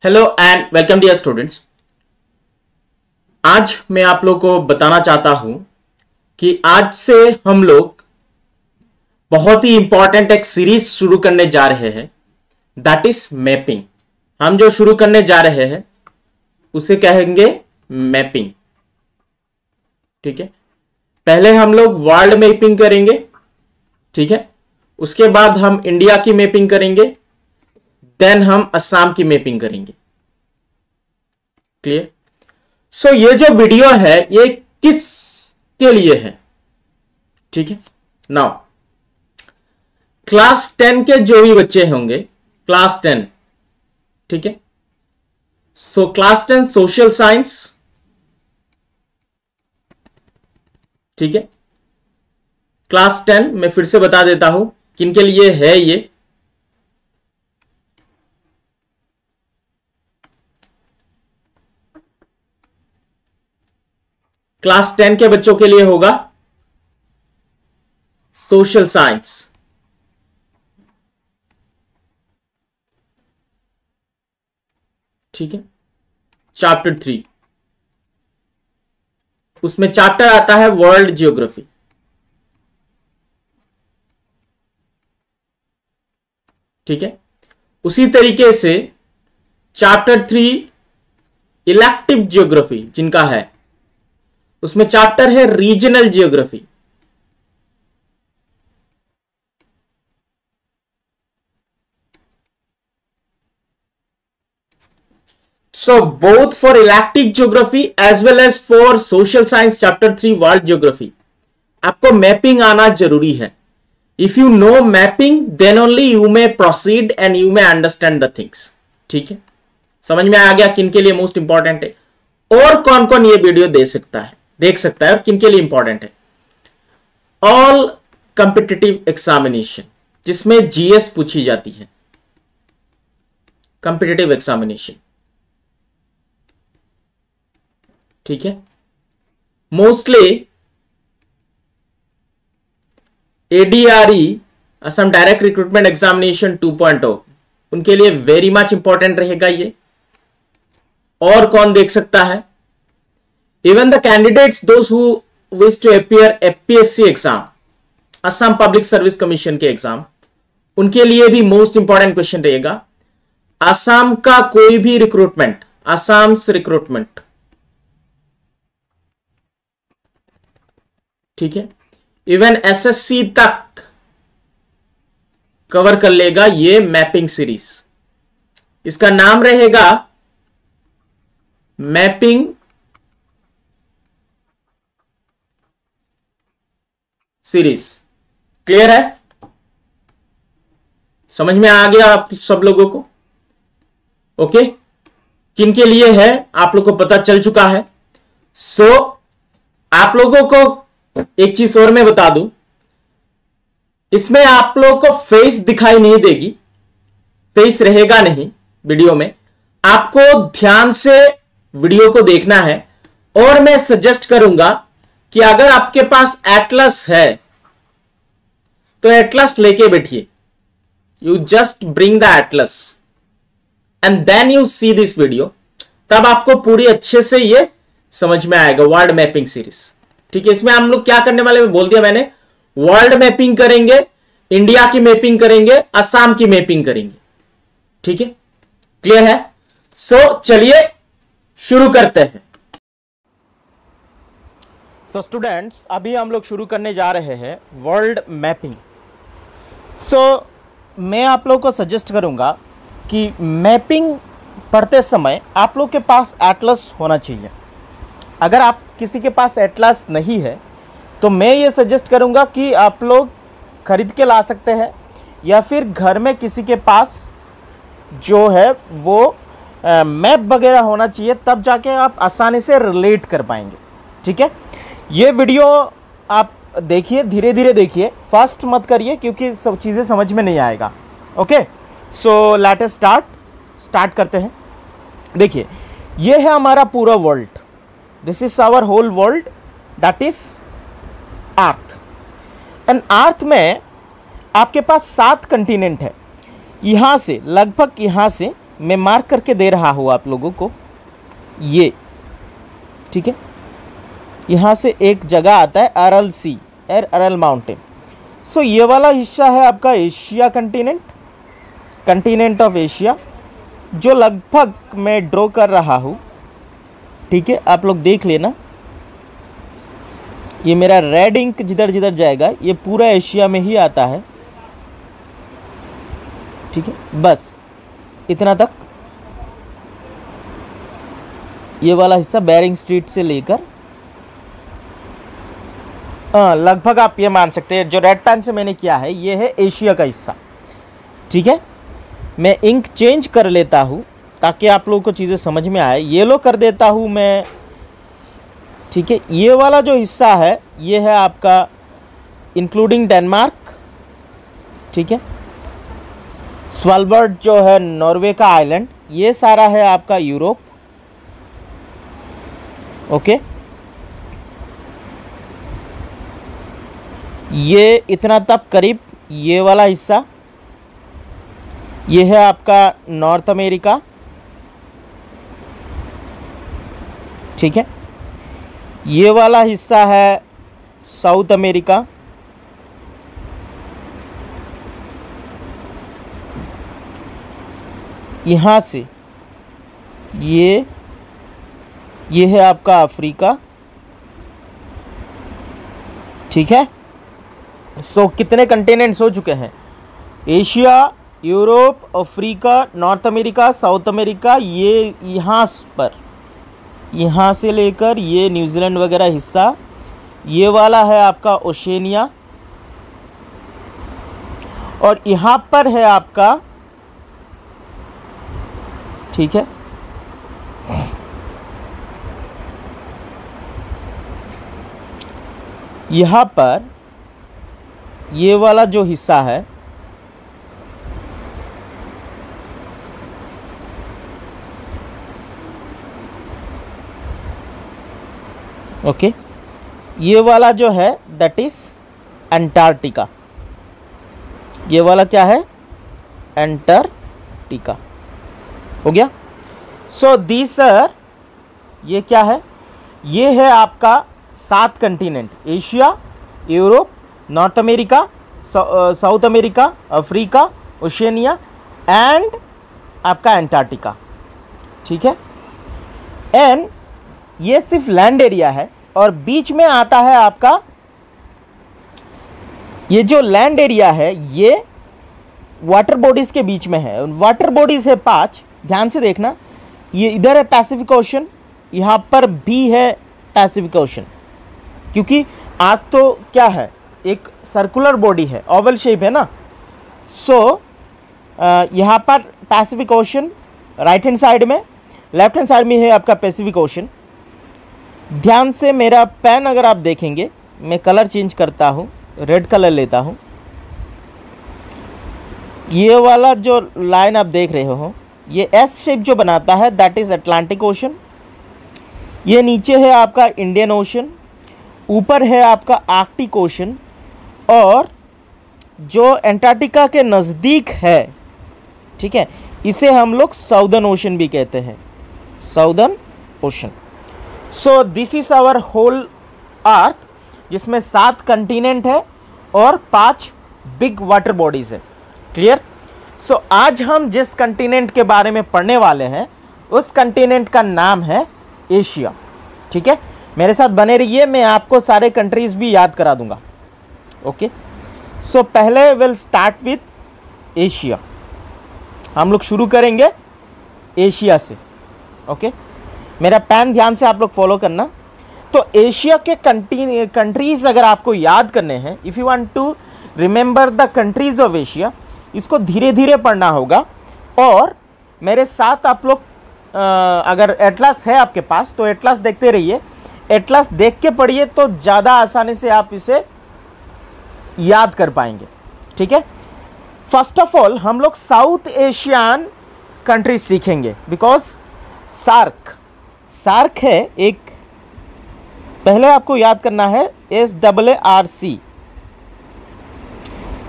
Hello and welcome dear students. आज मैं आप लोग को बताना चाहता हूं कि आज से हम लोग बहुत ही इंपॉर्टेंट एक सीरीज शुरू करने जा रहे हैं, दैट इज मैपिंग। हम जो शुरू करने जा रहे हैं उसे कहेंगे मैपिंग। ठीक है, पहले हम लोग वर्ल्ड मैपिंग करेंगे, ठीक है, उसके बाद हम इंडिया की मैपिंग करेंगे, देन हम असम की मैपिंग करेंगे। क्लियर? सो ये जो वीडियो है ये किस के लिए है? ठीक है, नाउ क्लास 10 के जो भी बच्चे होंगे, क्लास 10, ठीक है, सो क्लास 10 सोशल साइंस, ठीक है, क्लास 10 मैं फिर से बता देता हूं किनके लिए है ये। क्लास 10 के बच्चों के लिए होगा सोशल साइंस, ठीक है, चैप्टर 3, उसमें चैप्टर आता है वर्ल्ड ज्योग्राफी। ठीक है, उसी तरीके से चैप्टर 3 इलेक्टिव ज्योग्राफी जिनका है, उसमें चैप्टर है regional geography. So both for elective geography as well as for social science chapter 3 world geography आपको मैपिंग आना जरूरी है। If you know mapping then only you may proceed and you may understand the things। ठीक है, समझ में आ गया किन के लिए मोस्ट इंपॉर्टेंट है और कौन कौन ये वीडियो देख सकता है और किन के लिए इंपॉर्टेंट है? ऑल कॉम्पिटिटिव एग्जामिनेशन जिसमें जीएस पूछी जाती है, कॉम्पिटिटिव एग्जामिनेशन, ठीक है, mostly ADRE Assam direct recruitment examination 2.0 उनके लिए वेरी मच इंपॉर्टेंट रहेगा ये। और कौन देख सकता है? Even the candidates those who wish to appear APSC exam, Assam public service commission के एग्जाम, उनके लिए भी मोस्ट इंपॉर्टेंट क्वेश्चन रहेगा। असम का कोई भी रिक्रूटमेंट, असम रिक्रूटमेंट, ठीक है, इवन एसएससी तक कवर कर लेगा ये मैपिंग सीरीज। इसका नाम रहेगा मैपिंग सीरीज। क्लियर है? समझ में आ गया आप सब लोगों को? ओके, किन के लिए है आप लोगों को पता चल चुका है। सो आप लोगों को एक चीज और मैं बता दूं, इसमें आप लोगों को फेस दिखाई नहीं देगी, फेस रहेगा नहीं वीडियो में। आपको ध्यान से वीडियो को देखना है और मैं सजेस्ट करूंगा कि अगर आपके पास एटलस है तो एटलस लेके बैठिए। You just bring the atlas and then you see this video, तब आपको पूरी अच्छे से ये समझ में आएगा वर्ल्ड मैपिंग सीरीज। ठीक है, इसमें हम लोग क्या करने वाले बोल दिया मैंने, वर्ल्ड मैपिंग करेंगे, इंडिया की मैपिंग करेंगे, असम की मैपिंग करेंगे। ठीक है, क्लियर है? सो चलिए शुरू करते हैं। सो स्टूडेंट्स, अभी हम लोग शुरू करने जा रहे हैं वर्ल्ड मैपिंग। सो मैं आप लोग को सजेस्ट करूंगा कि मैपिंग पढ़ते समय आप लोग के पास एटलस होना चाहिए। अगर आप किसी के पास एटलस नहीं है तो मैं ये सजेस्ट करूंगा कि आप लोग खरीद के ला सकते हैं या फिर घर में किसी के पास जो है वो मैप वगैरह होना चाहिए, तब जाके आप आसानी से रिलेट कर पाएंगे। ठीक है, ये वीडियो आप देखिए, धीरे धीरे देखिए, फास्ट मत करिए क्योंकि सब चीज़ें समझ में नहीं आएगा। Okay, so let us start करते हैं। देखिए, ये है हमारा पूरा world, this is our whole world, that is earth. And earth में आपके पास 7 कंटिनेंट है। यहाँ से लगभग यहाँ से मैं मार्क करके दे रहा हूँ आप लोगों को, ये ठीक है। यहाँ से एक जगह आता है अरल सी, अरल माउंटेन। सो ये वाला हिस्सा है आपका Asia continent, continent of Asia, जो लगभग मैं ड्रॉ कर रहा हूँ, ठीक है। आप लोग देख लेना, ये मेरा रेड इंक जिधर जिधर जाएगा ये पूरा एशिया में ही आता है, ठीक है। बस इतना तक, ये वाला हिस्सा बेरिंग स्ट्रीट से लेकर लगभग आप ये मान सकते हैं, जो रेड पेन से मैंने किया है ये है एशिया का हिस्सा, ठीक है। मैं इंक चेंज कर लेता हूँ ताकि आप लोगों को चीज़ें समझ में आए। येलो कर देता हूँ मैं, ठीक है। ये वाला जो हिस्सा है ये है आपका इंक्लूडिंग डेनमार्क, ठीक है। स्वालबर्ड जो है नॉर्वे का आइलैंड, ये सारा है आपका यूरोप, ओके। ये इतना तक करीब, ये वाला हिस्सा ये है आपका नॉर्थ अमेरिका, ठीक है। ये वाला हिस्सा है साउथ अमेरिका, यहाँ से ये है आपका अफ्रीका, ठीक है। सो कितने कंटिनेंट्स हो चुके हैं? Asia, Europe, Africa, north America, South America, ये यहाँ से लेकर ये न्यूजीलैंड वगैरह हिस्सा, ये वाला है आपका ओशेनिया, और यहाँ पर है आपका, ठीक है, यहाँ पर ये वाला जो हिस्सा है, ओके, ये वाला जो है दैट इज अंटार्कटिका। ये वाला क्या है? अंटार्कटिका, हो गया। सो दिस सर, ये क्या है? ये है आपका 7 continent, Asia, Europe, North America, South America, Africa, Oceania and आपका अंटार्कटिका, ठीक है। एंड ये सिर्फ लैंड एरिया है, और बीच में आता है आपका, ये जो लैंड एरिया है ये वाटर बॉडीज के बीच में है। वाटर बॉडीज है 5, ध्यान से देखना। ये इधर है पैसिफिक ओशन, यहाँ पर भी है पैसिफिक ओशन, क्योंकि अर्थ तो क्या है, एक सर्कुलर बॉडी है, ओवल शेप है ना। सो यहाँ पर Pacific ocean right hand side में, लेफ्ट हैंड साइड में है आपका पैसिफिक ओशन। ध्यान से मेरा पेन अगर आप देखेंगे, मैं कलर चेंज करता हूँ, रेड कलर लेता हूँ। ये वाला जो लाइन आप देख रहे हो, ये एस शेप जो बनाता है दैट इज अटलांटिक ओशन। ये नीचे है आपका इंडियन ओशन, ऊपर है आपका आर्कटिक ओशन, और जो अंटार्कटिका के नज़दीक है, ठीक है, इसे हम लोग साउदर्न ओशन भी कहते हैं, southern ocean. So this is our whole earth, जिसमें 7 कंटिनेंट है और 5 बिग वाटर बॉडीज है। क्लियर? सो आज हम जिस कंटिनेंट के बारे में पढ़ने वाले हैं उस कंटिनेंट का नाम है एशिया, ठीक है। मेरे साथ बने रहिए, मैं आपको सारे कंट्रीज भी याद करा दूंगा, ओके। सो पहले विल स्टार्ट विथ एशिया, हम लोग शुरू करेंगे एशिया से, ओके। मेरा पेन ध्यान से आप लोग फॉलो करना। तो एशिया के कंट्रीज अगर आपको याद करने हैं, if you want to remember the countries of Asia, इसको धीरे धीरे पढ़ना होगा। और मेरे साथ आप लोग अगर एटलस है आपके पास तो एटलस देखते रहिए, एटलस देख के पढ़िए तो ज़्यादा आसानी से आप इसे याद कर पाएंगे, ठीक है। फर्स्ट ऑफ ऑल हम लोग साउथ एशियन कंट्रीज सीखेंगे, बिकॉज सार्क है एक, पहले आपको याद करना है SAARC,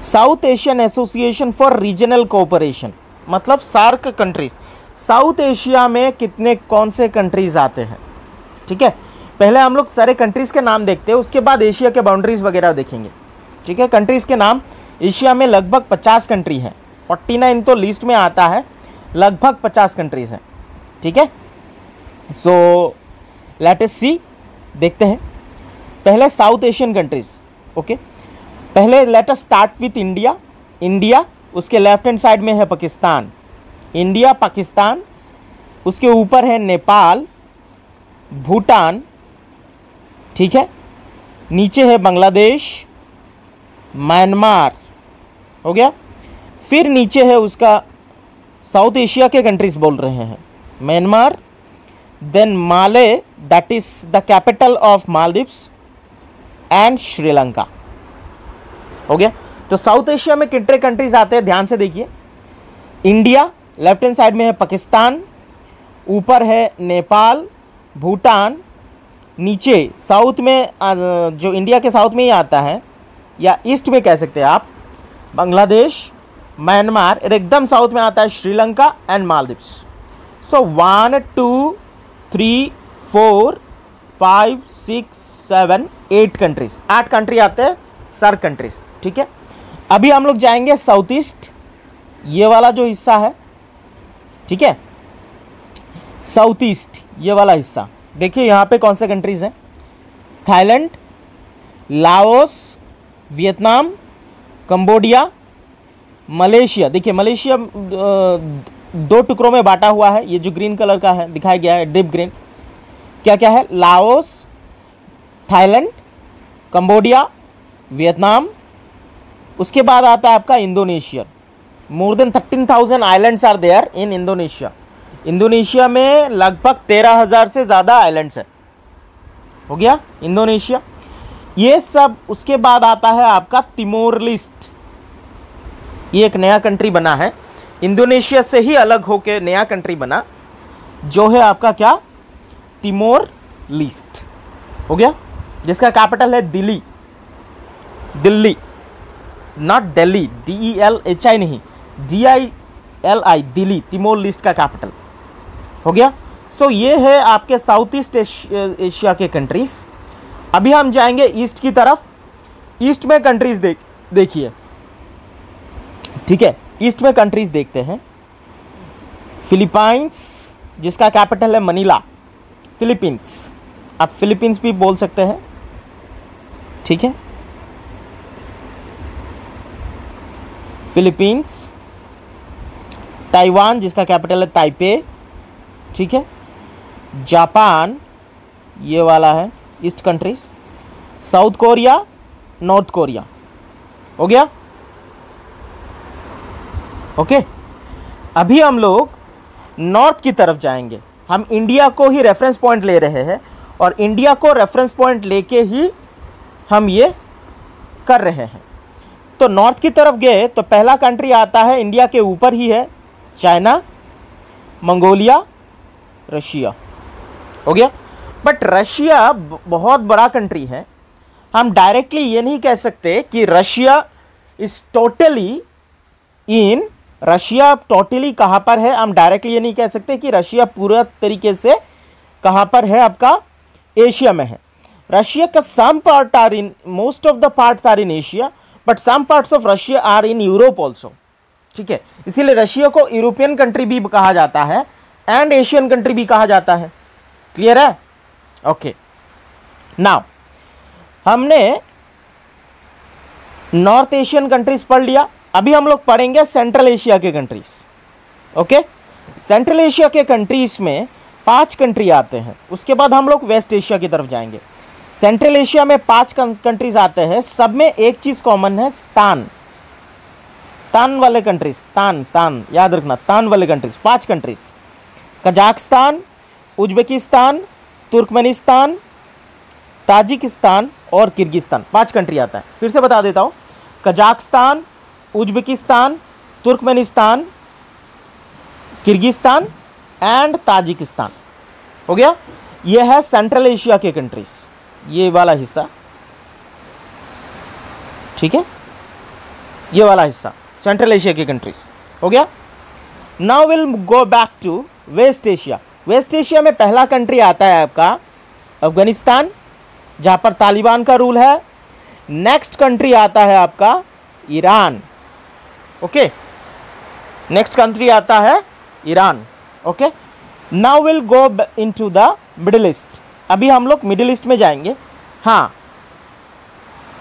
south Asian association for regional cooperation, मतलब सार्क कंट्रीज। साउथ एशिया में कितने कौन से कंट्रीज आते हैं, ठीक है। पहले हम लोग सारे कंट्रीज के नाम देखते हैं, उसके बाद एशिया के बाउंड्रीज वगैरह देखेंगे, ठीक है। कंट्रीज के नाम, एशिया में लगभग 50 कंट्री हैं, 49 तो लिस्ट में आता है, लगभग 50 कंट्रीज हैं, ठीक है। सो लेट अस सी, देखते हैं पहले साउथ एशियन कंट्रीज, ओके। पहले late us start with India. India, उसके लेफ्ट हैंड साइड में है पाकिस्तान, इंडिया पाकिस्तान, उसके ऊपर है नेपाल, भूटान, ठीक है। नीचे है बांग्लादेश, म्यांमार, हो गया। फिर नीचे है उसका साउथ एशिया के कंट्रीज बोल रहे हैं, Myanmar, then Male, that is the capital of Maldives, and Sri Lanka, हो गया। तो साउथ एशिया में कितने कंट्रीज आते हैं, ध्यान से देखिए। इंडिया, लेफ्ट हैंड साइड में है पाकिस्तान, ऊपर है नेपाल, भूटान, नीचे साउथ में जो इंडिया के साउथ में ही आता है या ईस्ट में कह सकते हैं आप, बांग्लादेश, म्यांमार, एकदम साउथ में आता है Sri Lanka and Maldives. So 1 2 3 4 5 6 7 8 countries, 8 country आते हैं सर कंट्रीज, ठीक है। अभी हम लोग जाएंगे साउथ ईस्ट, ये वाला जो हिस्सा है, ठीक है। साउथ ईस्ट ये वाला हिस्सा देखिए, यहाँ पे कौन से कंट्रीज हैं, Thailand, Laos, Vietnam, Cambodia, Malaysia. देखिए मलेशिया 2 टुकड़ों में बांटा हुआ है, ये जो ग्रीन कलर का है दिखाया गया है, डीप ग्रीन, क्या क्या है, लाओस, थाईलैंड, कंबोडिया, वियतनाम। उसके बाद आता है आपका Indonesia. More than 13,000 islands are there in Indonesia. Indonesia में लगभग 13,000 से ज़्यादा आइलैंड्स है, हो गया इंडोनेशिया, ये सब। उसके बाद आता है आपका तिमोर लिस्ट, ये एक नया कंट्री बना है, इंडोनेशिया से ही अलग होके नया कंट्री बना, जो है आपका क्या, तिमोर लिस्ट, हो गया, जिसका कैपिटल है दिल्ली, दिल्ली, नॉट दिल्ली, DELHI नहीं, DILI, दिल्ली, तिमोर लिस्ट का कैपिटल, हो गया। सो ये है आपके साउथ ईस्ट एशिया के कंट्रीज। अभी हम जाएंगे ईस्ट की तरफ। ईस्ट में कंट्रीज देखिए, ठीक है। ईस्ट में कंट्रीज देखते हैं। फिलीपाइंस, जिसका कैपिटल है मनीला, फिलीपींस, आप फिलीपींस भी बोल सकते हैं, ठीक है। फिलीपींस, ताइवान, जिसका कैपिटल है ताइपे, ठीक है। जापान, ये वाला है east countries. South Korea, north Korea, हो गया, ओके। अभी हम लोग नॉर्थ की तरफ जाएंगे। हम इंडिया को ही रेफरेंस पॉइंट ले रहे हैं और इंडिया को रेफरेंस पॉइंट लेके ही हम ये कर रहे हैं। तो नॉर्थ की तरफ गए तो पहला कंट्री आता है इंडिया के ऊपर ही है, चाइना, मंगोलिया, रशिया, हो गया। बट रशिया बहुत बड़ा कंट्री है, हम डायरेक्टली ये नहीं कह सकते कि Russia is totally in, Russia totally कहाँ पर है, हम डायरेक्टली ये नहीं कह सकते कि रशिया पूरा तरीके से कहाँ पर है, आपका एशिया में है। रशिया का some part are in, most of the parts are in Asia, but some parts of Russia are in Europe also, ठीक है। इसीलिए रशिया को यूरोपियन कंट्री भी कहा जाता है एंड एशियन कंट्री भी कहा जाता है, क्लियर है, ओके। नाउ हमने नॉर्थ एशियन कंट्रीज पढ़ लिया, अभी हम लोग पढ़ेंगे सेंट्रल एशिया के कंट्रीज, ओके। सेंट्रल एशिया के कंट्रीज में 5 कंट्री आते हैं, उसके बाद हम लोग वेस्ट एशिया की तरफ जाएंगे। सेंट्रल एशिया में 5 कंट्रीज आते हैं, सब में एक चीज कॉमन है, तान, तान वाले कंट्रीज, तान, तान याद रखना, तान वाले countries, 5 countries, Kazakhstan, Uzbekistan, Turkmenistan, Tajikistan और किर्गिस्तान, 5 कंट्री आता है। फिर से बता देता हूँ, Kazakhstan, Uzbekistan, Turkmenistan, Kyrgyzstan and Tajikistan, हो गया। ये है सेंट्रल एशिया के कंट्रीज, ये वाला हिस्सा, ठीक है, ये वाला हिस्सा सेंट्रल एशिया के कंट्रीज, हो गया। Now will go back to west Asia. West Asia में पहला कंट्री आता है आपका अफगानिस्तान, जहाँ पर तालिबान का रूल है। नेक्स्ट कंट्री आता है आपका ईरान। ओके, नेक्स्ट कंट्री आता है Iran. Okay, now will go into the middle east. अभी हम लोग मिडिल ईस्ट में जाएंगे। हाँ,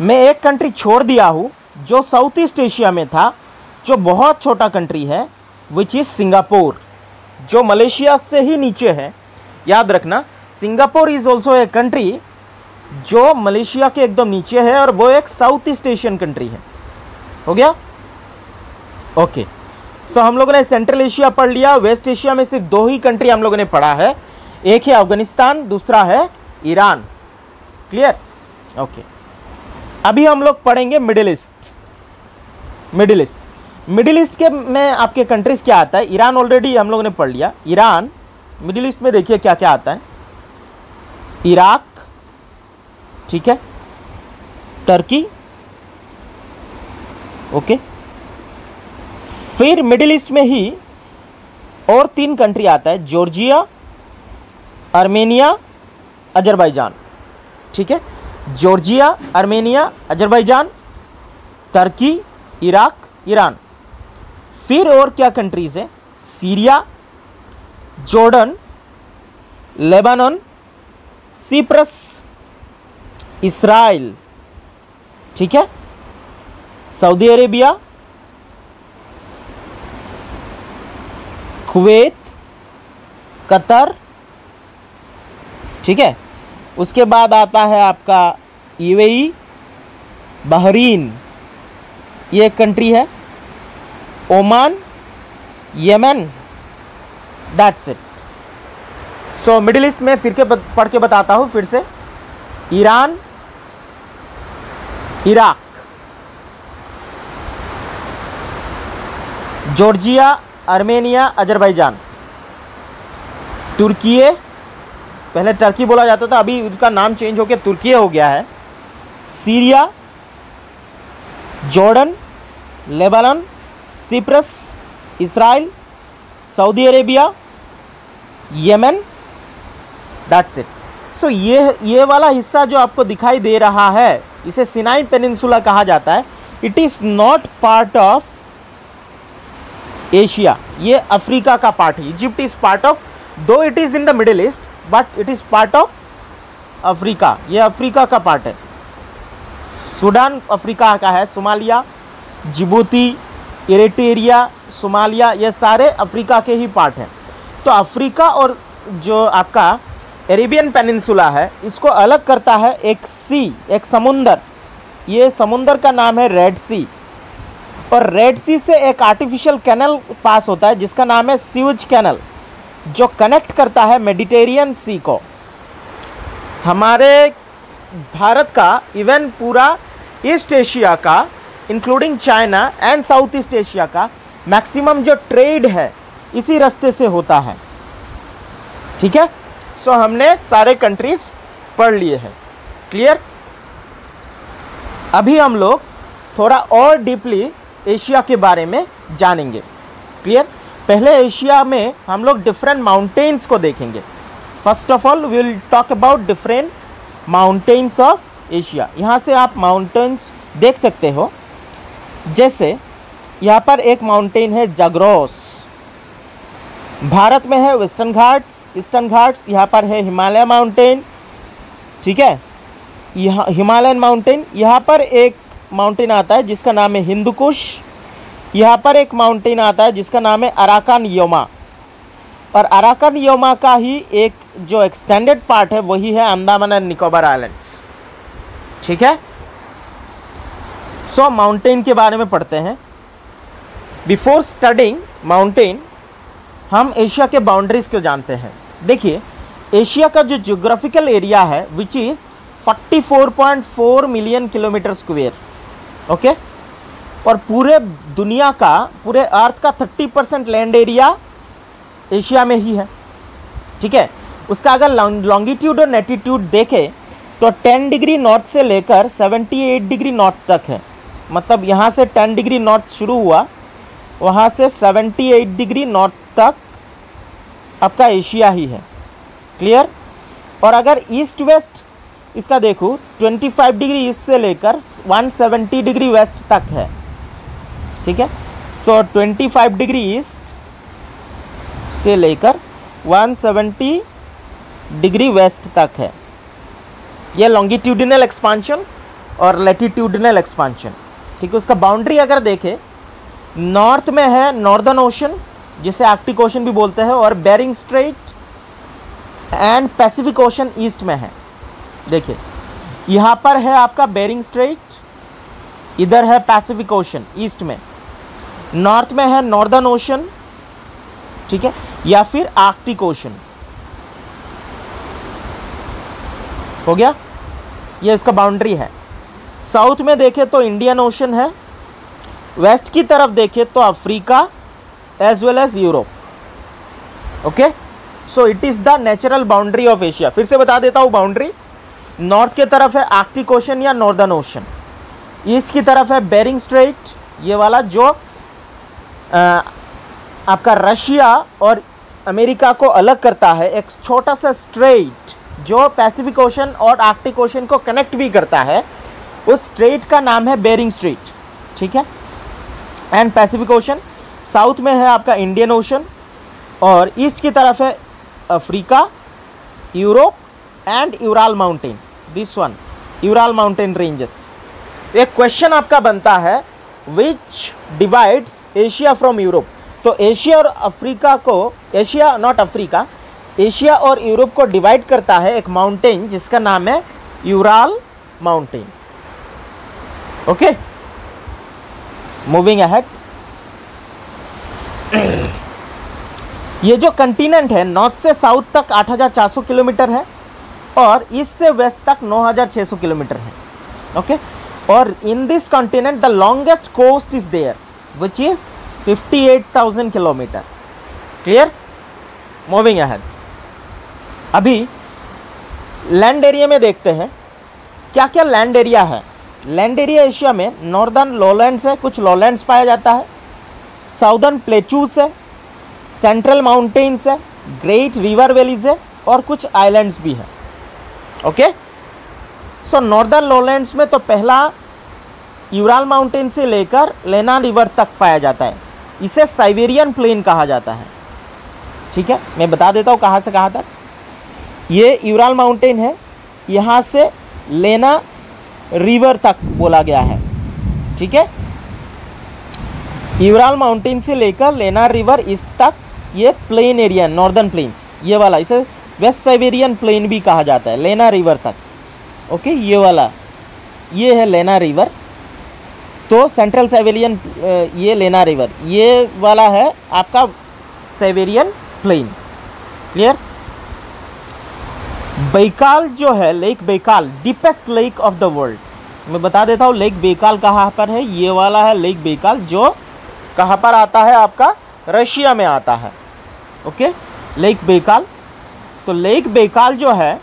मैं एक कंट्री छोड़ दिया हूँ जो साउथ ईस्ट एशिया में था, जो बहुत छोटा कंट्री है, विच इज़ सिंगापुर, जो मलेशिया से ही नीचे है। याद रखना, Singapore is also a country जो मलेशिया के एकदम नीचे है, और वो एक साउथ ईस्ट एशियन कंट्री है। हो गया? ओके, सो हम लोगों ने सेंट्रल एशिया पढ़ लिया। वेस्ट एशिया में सिर्फ दो ही कंट्री हम लोगों ने पढ़ा है, एक है अफगानिस्तान, दूसरा है ईरान। क्लियर? ओके, अभी हम लोग पढ़ेंगे मिडिल ईस्ट। मिडिल ईस्ट के में आपके कंट्रीज क्या आता है? ईरान ऑलरेडी हम लोगों ने पढ़ लिया। ईरान, मिडिल ईस्ट में देखिए क्या क्या आता है। इराक, ठीक है, टर्की। ओके, फिर मिडिल ईस्ट में ही और तीन कंट्री आता है, जॉर्जिया, आर्मेनिया, अजरबैजान। ठीक है, Georgia, Armenia, Azerbaijan, Turkey, Iraq, Iran. फिर और क्या कंट्रीज है? Syria, Jordan, Lebanon, Cyprus, Israel, ठीक है, सऊदी अरेबिया, कुवैत, कतर। ठीक है, उसके बाद आता है आपका यूएई, बहरीन, ये एक कंट्री है, Oman, Yemen. That's it. So Middle East में फिर के पढ़ के बताता हूँ फिर से। Iran, Iraq, Georgia, Armenia, Azerbaijan, तुर्की, पहले टर्की बोला जाता था, अभी उसका नाम चेंज होकर तुर्की हो गया है, Syria, Jordan, Lebanon, Cyprus, Israel, Saudi Arabia, Yemen. That's it. So ये वाला हिस्सा जो आपको दिखाई दे रहा है, इसे सिनाई पेनिनसुला कहा जाता है। It is not part of Asia, ये अफ्रीका का पार्ट है। इजिप्ट इज पार्ट ऑफ, दो it is in the middle east, but it is part of Africa. ये अफ्रीका का पार्ट है। सूडान अफ्रीका का है, सोमालिया, जिबूती, इरिट्रिया, सोमालिया, ये सारे अफ्रीका के ही पार्ट हैं। तो अफ्रीका और जो आपका एरेबियन पेनिनसुला है, इसको अलग करता है एक सी, एक समुंदर। ये समुंदर का नाम है रेड सी, और रेड सी से एक आर्टिफिशियल कैनल पास होता है जिसका नाम है स्यूज कैनल, जो कनेक्ट करता है मेडिटेरियन सी को। हमारे भारत का, इवन पूरा ईस्ट एशिया का, including China and south east Asia का मैक्सिमम जो ट्रेड है इसी रास्ते से होता है। ठीक है, सो हमने सारे कंट्रीज पढ़ लिए हैं। क्लियर? अभी हम लोग थोड़ा और डीपली एशिया के बारे में जानेंगे। क्लियर? पहले एशिया में हम लोग डिफरेंट माउंटेन्स को देखेंगे। First of all we will talk about different mountains of Asia. यहाँ से आप माउंटेन्स देख सकते हो, जैसे यहाँ पर एक माउंटेन है जाग्रोस, भारत में है वेस्टर्न घाट्स, ईस्टर्न घाट्स। यहाँ पर है हिमालय माउंटेन, ठीक है, यहाँ हिमालयन माउंटेन। यहाँ पर एक माउंटेन आता है जिसका नाम है हिंदू कुश। यहाँ पर एक माउंटेन आता है जिसका नाम है अराकान योमा, और अराकान योमा का ही एक जो एक्सटेंडेड पार्ट है वही है अंडमान एंड निकोबार आइलैंड्स। ठीक है, सो माउंटेन के बारे में पढ़ते हैं। बिफोर स्टडिंग माउंटेन, हम एशिया के बाउंड्रीज को जानते हैं। देखिए, एशिया का जो ज्योग्राफिकल एरिया है which is 44.4 million kilometre square. Okay, और पूरे दुनिया का, पूरे अर्थ का 30% लैंड एरिया एशिया में ही है। ठीक है, उसका अगर लॉन्गिट्यूड और लैटिट्यूड देखें तो 10 डिग्री नॉर्थ से लेकर 78 डिग्री नॉर्थ तक है। मतलब यहाँ से 10 डिग्री नॉर्थ शुरू हुआ वहाँ से 78 डिग्री नॉर्थ तक आपका एशिया ही है। क्लियर। और अगर ईस्ट वेस्ट इसका देखूँ 25 डिग्री ईस्ट से लेकर 170 डिग्री वेस्ट तक है। ठीक है। सो 25 डिग्री ईस्ट से लेकर 170 डिग्री वेस्ट तक है। यह लॉन्गिट्यूडिनल एक्सपांशन और लैटिट्यूडिनल एक्सपांशन। ठीक है। उसका बाउंड्री अगर देखें, नॉर्थ में है नॉर्दर्न ओशन जिसे आर्कटिक ओशन भी बोलते हैं, और Bering strait and Pacific ocean east में है। देखिए यहाँ पर है आपका बेरिंग स्ट्रेट, इधर है पैसिफिक ओशन ईस्ट में, नॉर्थ में है नॉर्दर्न ओशन, ठीक है, या फिर आर्कटिक ओशन। हो गया, ये इसका बाउंड्री है। साउथ में देखें तो इंडियन ओशन है, वेस्ट की तरफ देखें तो Africa as well as Europe. Okay, so it is the natural boundary of Asia. फिर से बता देता हूँ बाउंड्री। नॉर्थ की तरफ है आर्कटिक ओशन या नॉर्दर्न ओशन, ईस्ट की तरफ है बेरिंग स्ट्रेट, ये वाला जो आपका रशिया और अमेरिका को अलग करता है, एक छोटा सा स्ट्रेट जो पैसिफिक ओशन और आर्कटिक ओशन को कनेक्ट भी करता है, उस स्ट्रेट का नाम है बेरिंग स्ट्रेट। ठीक है। एंड पैसिफिक ओशन साउथ में है आपका इंडियन ओशन, और ईस्ट की तरफ है Africa, Europe and Ural mountain. This one Ural mountain ranges. एक क्वेश्चन आपका बनता है विच डिवाइड्स एशिया फ्रॉम यूरोप। तो एशिया और अफ्रीका को, एशिया नॉट अफ्रीका, एशिया और यूरोप को डिवाइड करता है एक माउंटेन जिसका नाम है Ural mountain. Okay, moving ahead. ये जो कंटिनेंट है नॉर्थ से साउथ तक 8,400 किलोमीटर है और ईस्ट से वेस्ट तक 9,600 किलोमीटर है। ओके, और in this continent the longest coast is there which is 58,000 kilometre. Clear, moving ahead. अभी लैंड एरिया में देखते हैं क्या क्या लैंड एरिया है। लैंड एरिया एशिया में नॉर्दर्न लोलैंड्स है, कुछ लोलैंड्स पाया जाता है, साउदर्न प्लेटूज है, सेंट्रल माउंटेन्स है, ग्रेट रिवर वैलीज है और कुछ आइलैंड्स भी है। ओके, सो नॉर्दर्न लोलैंड्स में तो पहला यूराल माउंटेन से लेकर लेना रिवर तक पाया जाता है, इसे साइबेरियन प्लेन कहा जाता है। ठीक है, मैं बता देता हूँ कहाँ से कहाँ तक। ये यूराल माउंटेन है, यहाँ से लेना रिवर तक बोला गया है। ठीक है, यूराल माउंटेन से लेकर लेना रिवर ईस्ट तक ये प्लेन एरिया, नॉर्दर्न प्लेन्स, ये वाला, इसे वेस्ट साइबेरियन प्लेन भी कहा जाता है, लेना रिवर तक। ओके, ये वाला ये है लेना रिवर, तो सेंट्रल साइबेरियन, ये लेना रिवर, ये वाला है आपका साइबेरियन प्लेन। क्लियर। बैकाल जो है, lake Baikal, deepest lake of the world. मैं बता देता हूँ लेक बैकाल कहाँ पर है। ये वाला है लेक बैकाल, जो कहाँ पर आता है, आपका रशिया में आता है। Okay, lake Baikal. तो लेक बैकाल जो है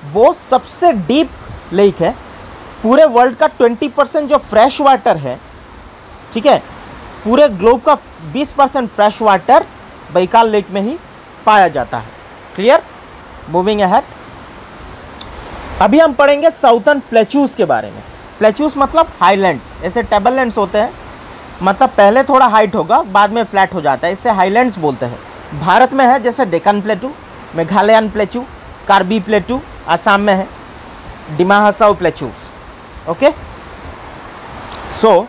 वो सबसे डीप लेक है। पूरे वर्ल्ड का 20% जो फ्रेश वाटर है, ठीक है, पूरे ग्लोब का 20% फ्रेश वाटर बैकाल लेक में ही पाया जाता है। Clear, moving ahead. अभी हम पढ़ेंगे साउथर्न प्लेटूज के बारे में। प्लेटूज मतलब हाईलैंड्स, ऐसे टेबललैंड्स होते हैं, मतलब पहले थोड़ा हाइट होगा बाद में फ्लैट हो जाता है, इसे हाईलैंड्स बोलते हैं। भारत में है जैसे डेक्कन प्लेटू, मेघालयन प्लेटू, कार्बी प्लेटू आसाम में है, डिमा हसाओ प्लेटूज। ओके, सो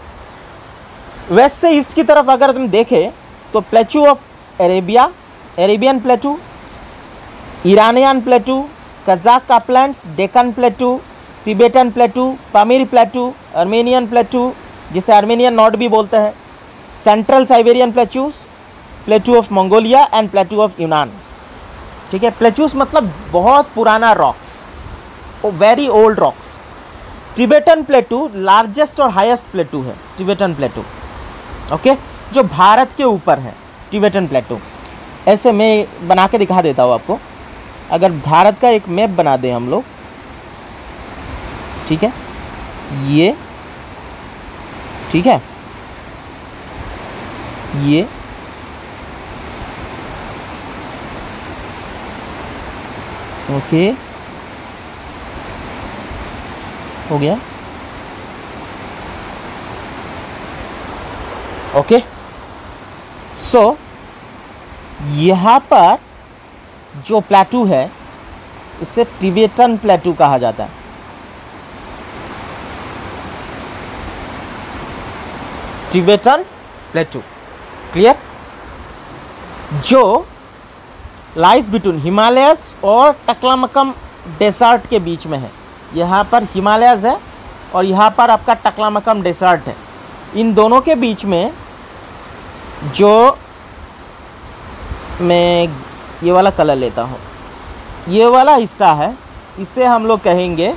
वेस्ट से ईस्ट की तरफ अगर तुम देखें तो प्लेटू of Arabia, Arabian प्लेटू, Iranian प्लेटू, Kazakh Uplands, Deccan प्लेटू, Tibetan प्लेटू, Pamir प्लेटू, Armenian प्लेटू जिसे आर्मेनियन नॉट भी बोलते हैं, central Siberian plateaus, प्लेटू of Mongolia and प्लेटू of यूनान। ठीक है, प्लेटूज मतलब बहुत पुराना rocks, very old rocks. Tibetan प्लेटू largest और हाईएस्ट प्लेटू है, तिबेटन प्लेटू। ओके, जो भारत के ऊपर है तिबेटन प्लेटू। ऐसे मैं बना के दिखा देता हूँ आपको। अगर भारत का एक मैप बना दें हम लोग, ठीक है, ये, ठीक है, ये ओके हो गया। ओके सो यहाँ पर जो प्लेटू है इसे टिबेटन प्लेटू कहा जाता है। टिबेटन प्लेटू, क्लियर, जो लाइज बिटवीन हिमालयस और टकलामकम डेजर्ट के बीच में है। यहाँ पर हिमालयस है और यहाँ पर आपका टकलामकम डेजर्ट है। इन दोनों के बीच में जो मैं ये वाला कलर लेता हूँ, ये वाला हिस्सा है, इसे हम लोग कहेंगे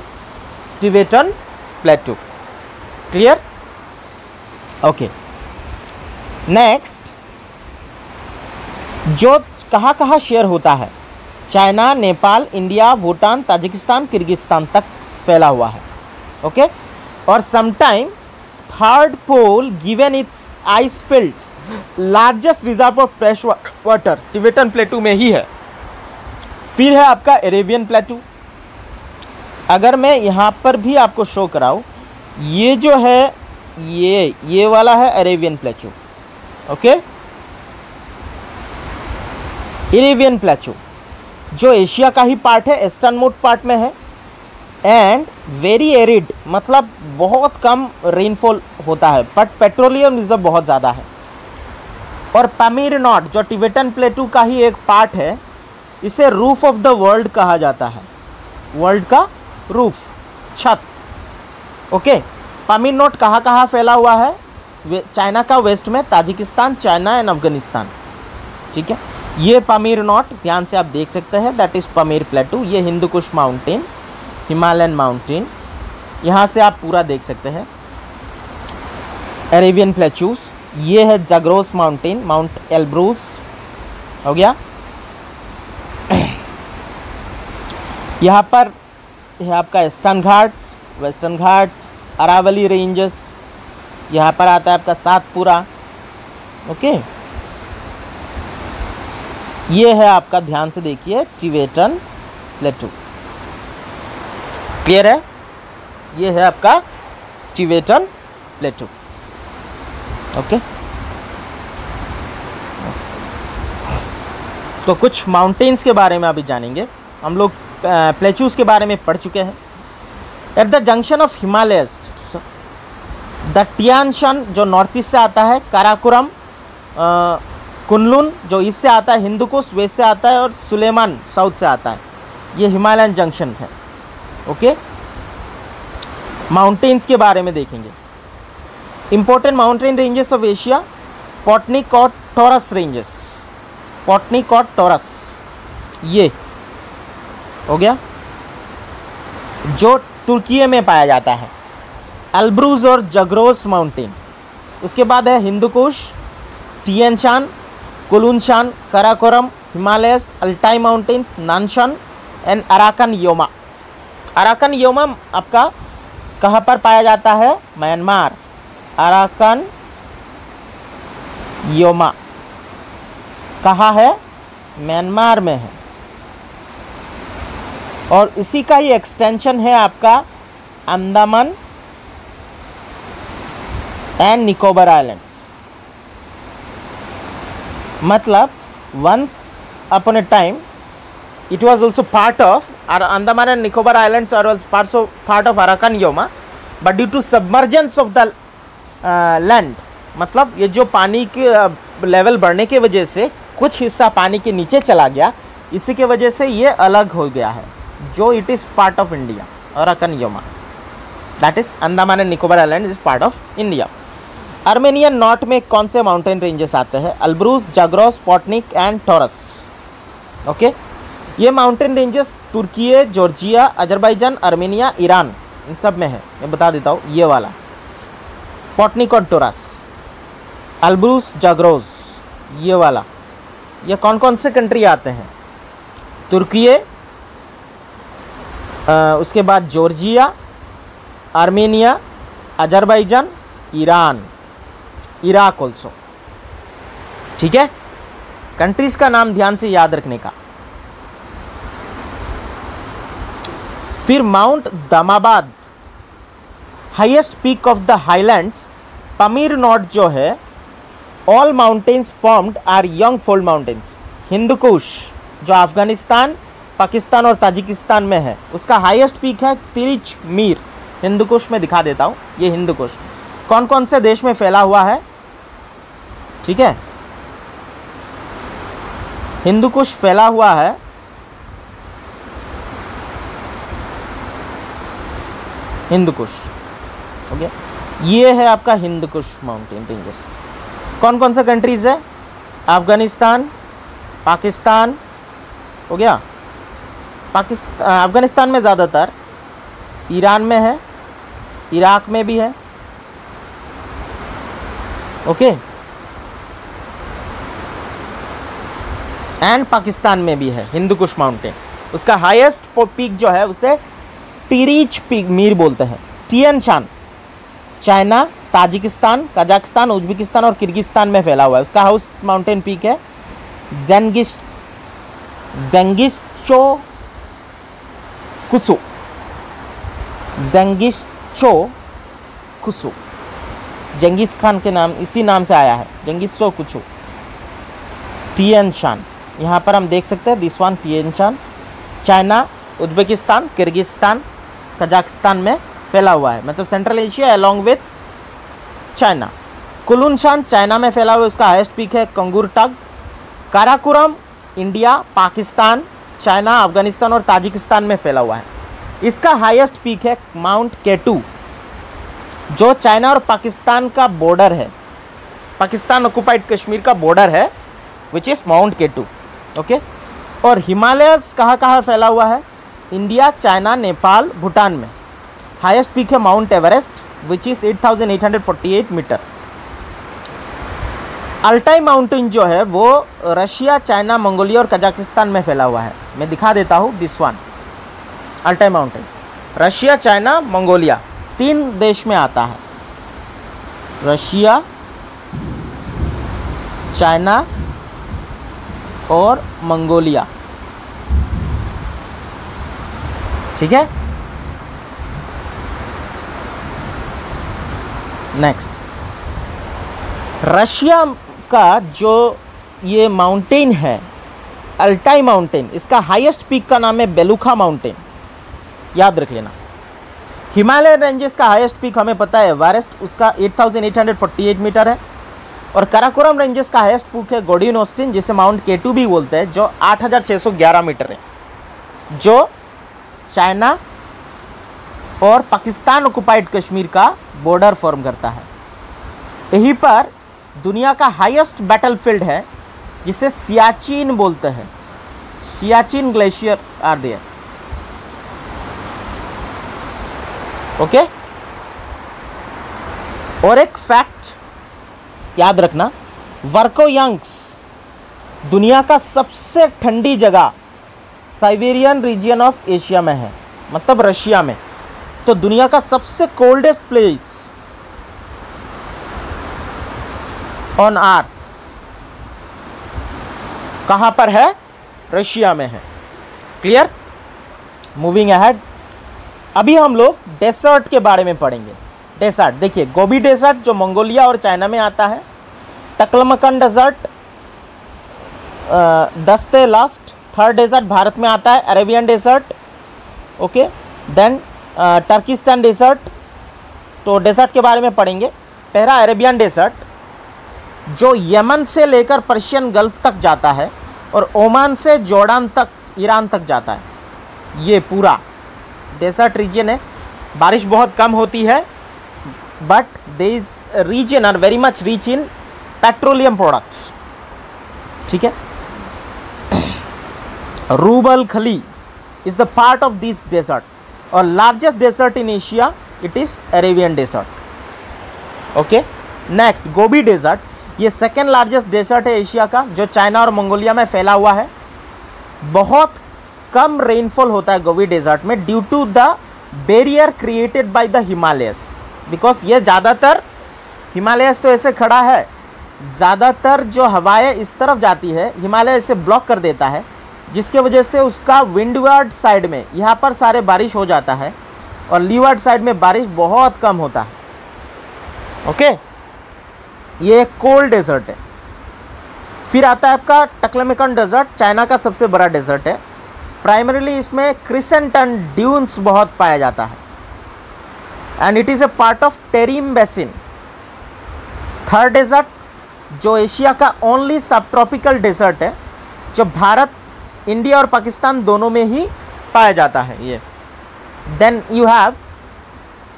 Tibetan plateau, clear. Okay next, जो कहाँ कहाँ शेयर होता है, China, Nepal, India, Bhutan, Tajikistan, Kyrgyzstan तक फैला हुआ है। ओके और sometime third pole given its ice fields largest reserve of fresh water Tibetan plateau में ही है। फिर है आपका अरेबियन प्लेटू। अगर मैं यहाँ पर भी आपको शो कराऊँ, ये जो है ये वाला है अरेबियन प्लेटू। ओके अरेबियन प्लेटू जो एशिया का ही पार्ट है, ईस्टर्न मोस्ट पार्ट में है एंड वेरी एरिड, मतलब बहुत कम रेनफॉल होता है, बट पेट्रोलियम रिजर्व बहुत ज़्यादा है। और पामीर नॉट जो टिबेटन प्लेटू का ही एक पार्ट है, इसे रूफ ऑफ द वर्ल्ड कहा जाता है, वर्ल्ड का रूफ, छत। ओके पामीर नॉट कहाँ कहाँ फैला हुआ है, चाइना का वेस्ट में, ताजिकिस्तान, चाइना एंड अफगानिस्तान, ठीक है। ये पामीर नॉट ध्यान से आप देख सकते हैं, दैट इज़ पामीर प्लेटू। ये Hindu Kush mountain, Himalayan mountain, यहाँ से आप पूरा देख सकते हैं। अरेबियन प्लेटूस, ये है जाग्रोस माउंटेन, माउंट एल्ब्रूस हो गया। यहाँ पर है आपका eastern Ghats, western Ghats, Aravalli ranges, यहाँ पर आता है आपका सातपुरा। ओके ये है आपका, ध्यान से देखिए, टिबेटन प्लेटू, क्लियर है। ये है आपका टिबेटन प्लेटू। ओके तो कुछ माउंटेन्स के बारे में अभी जानेंगे हम लोग। प्लेटूज के बारे में पढ़ चुके हैं। At the junction of Himalayas, the Tian शान जो नॉर्थ ईस्ट से आता है, काराकोरम, कुनलुन जो ईस्ट से आता है, हिंदुकुश वेस्ट से आता है और सुलेमान साउथ से आता है। ये हिमालयन जंक्शन है। ओके माउंटेन्स के बारे में देखेंगे। Important mountain ranges of Asia, Pontic और टॉरस रेंजेस, पोटनिक और टॉरस ये हो गया, जो तुर्की में पाया जाता है। एल्ब्रूज और जग्रोस माउंटेन, उसके बाद है Hindukush, Tian Shan, Kunlun Shan, Karakoram, Himalayas, Altai mountains, Nanshan and Arakan Yoma. Arakan Yoma आपका कहाँ पर पाया जाता है, म्यांमार। अराकन योमा कहाँ है, म्यांमार में है। और इसी का ही एक्सटेंशन है आपका अंडमान एंड निकोबार आइलैंड्स। मतलब once upon a time it was also part of Andaman and Nicobar Islands are also part of Arakan Yoma, but due to submergence of the land, मतलब ये जो पानी के लेवल बढ़ने की वजह से कुछ हिस्सा पानी के नीचे चला गया, इसी के वजह से ये अलग हो गया है, जो it is part of India. Arakan Yoma that is Andaman and Nicobar island is part of India. Armenian north में कौन से माउंटेन रेंजेस आते हैं, अल्ब्रूज, जाग्रोस, पोटनिक एंड टॉरस। ओके ये माउंटेन रेंजेस तुर्की, जॉर्जिया, अजरबैजान, आर्मेनिया, ईरान, इन सब में है। मैं बता देता हूँ, ये वाला पोटनिक और टॉरस, अल्ब्रूज, जाग्रोस, ये वाला, ये कौन कौन से कंट्री आते हैं, तुर्की, उसके बाद Georgia, Armenia, Azerbaijan, Iran, Iraq also. ठीक है, कंट्रीज का नाम ध्यान से याद रखने का। फिर Mount Damavand, highest peak of the highlands, Pamir knot जो है, all mountains formed are young fold mountains. Hindukush जो अफगानिस्तान, पाकिस्तान और ताजिकिस्तान में है, उसका हाईएस्ट पीक है तिरिच मीर। हिंदुकुश में दिखा देता हूँ, ये हिंदुकुश कौन कौन से देश में फैला हुआ है, ठीक है। हिंदुकुश फैला हुआ है हिंदुकुश, ओके। ये है आपका हिंदुकुश माउंटेन रेंजेस। कौन कौन सा कंट्रीज है, अफगानिस्तान, पाकिस्तान हो गया, अफगानिस्तान में ज़्यादातर, ईरान में है, इराक में भी है, ओके, एंड पाकिस्तान में भी है हिंदुकुश माउंटेन। उसका हाईएस्ट पीक जो है उसे तिरिच पीक मीर बोलते हैं। टियन शान चाइना, ताजिकिस्तान, कजाकिस्तान, उज्बेकिस्तान और किर्गिस्तान में फैला हुआ है। उसका हाईएस्ट माउंटेन पीक है ज़ेंगिस्चो कुसु, ज़ेंगिस्चो कुसु, जंगीज खान के नाम, इसी नाम से आया है, जंगीस्चो कुसु। टियन शान, यहाँ पर हम देख सकते हैं दिस वन, टियन शान, चाइना, उज्बेकिस्तान, किर्गिस्तान, कजाकिस्तान में फैला हुआ है, मतलब central Asia along with China. Kunlunshan China में फैला हुआ है, उसका हाईएस्ट पीक है Kongur Tagh. Karakoram India, Pakistan, China, Afghanistan और ताजिकिस्तान में फैला हुआ है। इसका हाईएस्ट पीक है माउंट केटू, जो चाइना और पाकिस्तान का बॉर्डर है, पाकिस्तान ऑक्युपाइड कश्मीर का बॉर्डर है, विच इज़ माउंट केटू, ओके। और हिमालयस कहाँ कहाँ फैला हुआ है, इंडिया, चाइना, नेपाल, भूटान में। हाईएस्ट पीक है mount Everest which is 8848 metre. Altai mountain जो है वो रशिया, चाइना, मंगोलिया और कजाकिस्तान में फैला हुआ है। मैं दिखा देता हूँ this one, Altai mountain, Russia, China, Mongolia, 3 देश में आता है, रशिया, चाइना और मंगोलिया, ठीक है। नेक्स्ट, रशिया का जो ये माउंटेन है अल्टाई माउंटेन, इसका हाईएस्ट पीक का नाम है बेलुखा माउंटेन, याद रख लेना। हिमालय रेंजेस का हाईएस्ट पीक हमें पता है एवरेस्ट, उसका 8848 मीटर है। और काराकोरम रेंजेस का हाईएस्ट पीक है गोडिन ऑस्टिन, जिसे माउंट केटू भी बोलते हैं, जो 8611 मीटर है, जो चाइना और पाकिस्तान ऑक्युपाइड कश्मीर का बॉर्डर फॉर्म करता है। यहीं पर दुनिया का हाईएस्ट बैटलफील्ड है, जिसे सियाचिन बोलते हैं, Siachen glacier are there, okay. और एक फैक्ट याद रखना, वर्कोयांग्स दुनिया का सबसे ठंडी जगह साइबेरियन रीजन ऑफ एशिया में है, मतलब रशिया में। तो दुनिया का सबसे कोल्डेस्ट प्लेस ऑन अर्थ कहां पर है, रशिया में है। Clear, moving ahead. अभी हम लोग डेजर्ट के बारे में पढ़ेंगे। डेजर्ट देखिए, गोबी डेजर्ट जो मंगोलिया और चाइना में आता है, Taklamakan desert, Dasht Lut, third desert Bharat में आता है, Arabian desert, okay. Then Turkestan desert. तो डेजर्ट के बारे में पढ़ेंगे। पहला अरेबियन डेजर्ट, जो यमन से लेकर पर्शियन गल्फ तक जाता है और ओमान से जॉर्डन तक, ईरान तक जाता है। ये पूरा डेजर्ट रीजन है। बारिश बहुत कम होती है, but this region are very much rich in petroleum products, ठीक है। Rub al Khali is the part of this desert, और largest desert in Asia it is Arabian desert, okay. Next, Gobi desert, ये सेकेंड लार्जेस्ट डेजर्ट है Asia का, जो China और Mongolia में फैला हुआ है। बहुत कम रेनफॉल होता है गोबी डेजर्ट में, due to the barrier created by the Himalayas, because ये ज़्यादातर हिमालयस तो ऐसे खड़ा है, ज़्यादातर जो हवाएं इस तरफ जाती है, हिमालय इसे ब्लॉक कर देता है, जिसके वजह से उसका विंडवर्ड साइड में यहाँ पर सारे बारिश हो जाता है और लीवर्ड साइड में बारिश बहुत कम होता है। ओके, ये एक कोल्ड डेजर्ट है। फिर आता है आपका टक्लमैकन डेजर्ट, चाइना का सबसे बड़ा डेजर्ट है। प्राइमरीली इसमें क्रिसेंट एंड ड्यून्स बहुत पाया जाता है and it is a part of Tarim basin. Third desert जो एशिया का ओनली सब ट्रॉपिकल डेजर्ट है, जो भारत, इंडिया और पाकिस्तान दोनों में ही पाया जाता है ये। देन यू हैव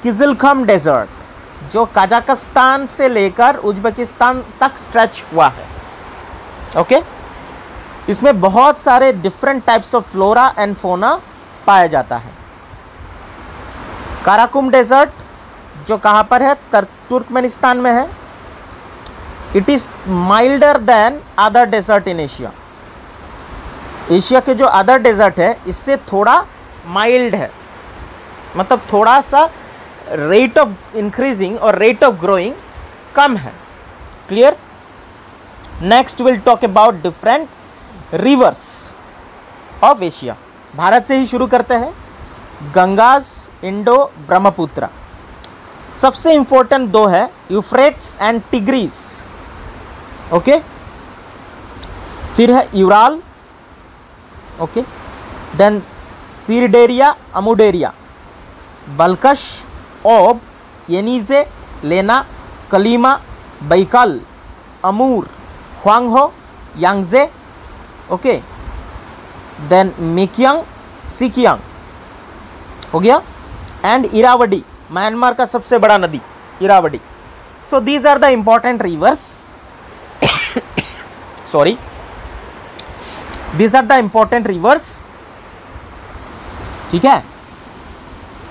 किजिलखम डेजर्ट, जो कजाकिस्तान से लेकर उज्बेकिस्तान तक स्ट्रेच हुआ है। ओके, इसमें बहुत सारे different types of flora and fauna पाया जाता है। काराकुम डेजर्ट जो कहाँ पर है, तुर्कमेनिस्तान में है। It is milder than other desert in Asia. Asia के जो अदर डेजर्ट है इससे थोड़ा माइल्ड है, मतलब थोड़ा सा रेट ऑफ इंक्रीजिंग और रेट ऑफ ग्रोइंग कम है। Clear? Next will talk about different reverse of Asia. Bharat से ही शुरू करते हैं। गंगास, इंडो, ब्रह्मपुत्र। सबसे इंपॉर्टेंट दो है यूफ्रेट्स एंड टिग्रीस। ओके, फिर है Ural. Okay, then Syr Darya, Amu Darya, Balkhash, Ob, Yenisei, Lena, Kolyma, Baikal, Amur, Hwang Ho, Yangtze. Okay, then Mekong, Sikiang हो गया, एंड इरावडी, म्यांमार का सबसे बड़ा नदी Irrawaddy. So these are the important rivers sorry, these are the important rivers. ठीक है,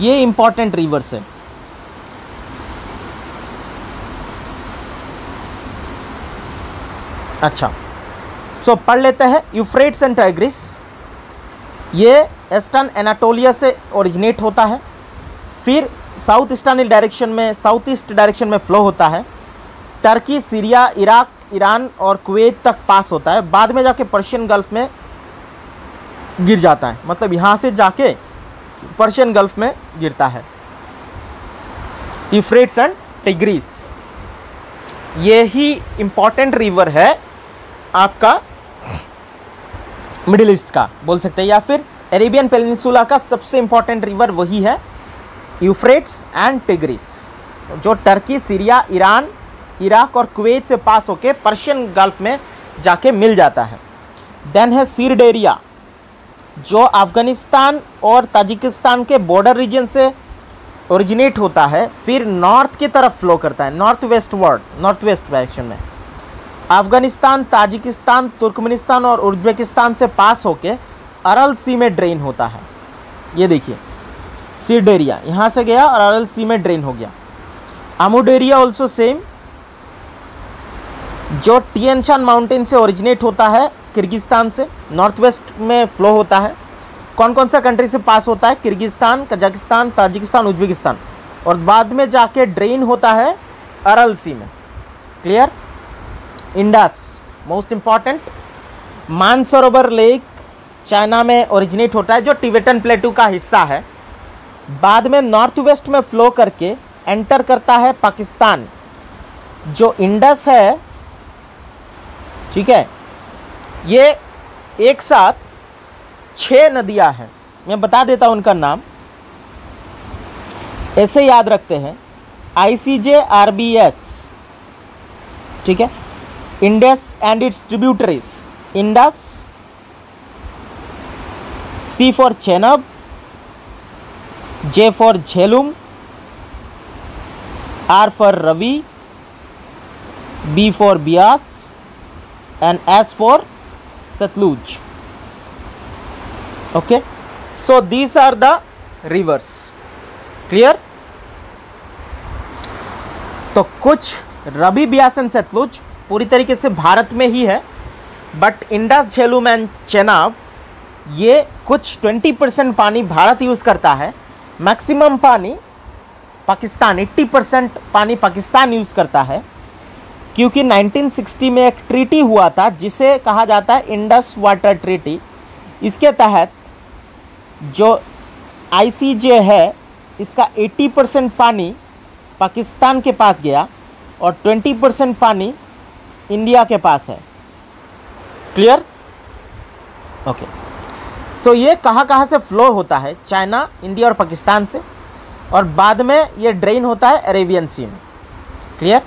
ये important rivers है। अच्छा, सो पढ़ लेते हैं। यूफ्रेट्स एंड टाइग्रिस, ये ईस्टर्न एनाटोलिया से ओरिजिनेट होता है, फिर साउथ ईस्टर्न डायरेक्शन में, साउथ ईस्ट डायरेक्शन में फ्लो होता है, टर्की, सीरिया, इराक, ईरान और कुवैत तक पास होता है, बाद में जाके पर्शियन गल्फ में गिर जाता है, मतलब यहाँ से जाके पर्शियन गल्फ में गिरता है। यूफ्रेट्स एंड टिग्रिस, ये ही इंपॉर्टेंट रिवर है आपका मिडिल ईस्ट का, बोल सकते हैं, या फिर अरेबियन पेनिनसुला का सबसे इंपॉर्टेंट रिवर वही है, यूफ्रेट्स एंड टिग्रिस, जो टर्की, सीरिया, ईरान, इराक और कुवैत से पास होके पर्शियन गल्फ में जाके मिल जाता है। देन है सीरडेरिया, जो अफगानिस्तान और ताजिकिस्तान के बॉर्डर रीजन से ओरिजिनेट होता है, फिर नॉर्थ की तरफ फ्लो करता है, नॉर्थ वेस्ट डायरेक्शन में, अफगानिस्तान, ताजिकिस्तान, तुर्कमेनिस्तान और उज्बेकिस्तान से पास होके अरल सी में ड्रेन होता है। ये देखिए सीरडेरिया यहाँ से गया और अरल सी में ड्रेन हो गया। अमुडेरिया ऑल्सो सेम, जो टिएनशान माउंटेन से ओरिजिनेट होता है, किर्गिस्तान से नॉर्थ वेस्ट में फ्लो होता है। कौन कौन सा कंट्री से पास होता है? किर्गिस्तान, कजाकिस्तान, ताजिकिस्तान, उज्बेकिस्तान, और बाद में जाके ड्रेन होता है अरल सी में। Clear? Indus, most important, Mansarovar lake China में ओरिजिनेट होता है, जो टिबेटन प्लेटू का हिस्सा है, बाद में नॉर्थ वेस्ट में फ्लो करके एंटर करता है पाकिस्तान। जो इंडस है, ठीक है, ये एक साथ 6 नदियां हैं, मैं बता देता हूं उनका नाम, ऐसे याद रखते हैं, ICJ-RBS, ठीक है, Indus and its tributaries, Indus, C for Chenab, J for Jhelum, R for Ravi, B for Beas and S for Satluj. Okay, so these are the rivers. Clear? तो कुछ रवि, बियास एंड सतलुज पूरी तरीके से भारत में ही है, but Indus, Jhelum and Chenab ये कुछ 20% पानी भारत यूज़ करता है, मैक्सिमम पानी पाकिस्तान, 80% पानी पाकिस्तान यूज़ करता है, क्योंकि 1960 में एक ट्रीटी हुआ था जिसे कहा जाता है इंडस वाटर ट्रीटी। इसके तहत जो ICJ है इसका 80% पानी पाकिस्तान के पास गया और 20% पानी इंडिया के पास है। क्लियर? ओके। सो ये कहाँ से फ्लो होता है? चाइना, इंडिया और पाकिस्तान से, और बाद में ये ड्रेन होता है अरेबियन सी में। क्लियर?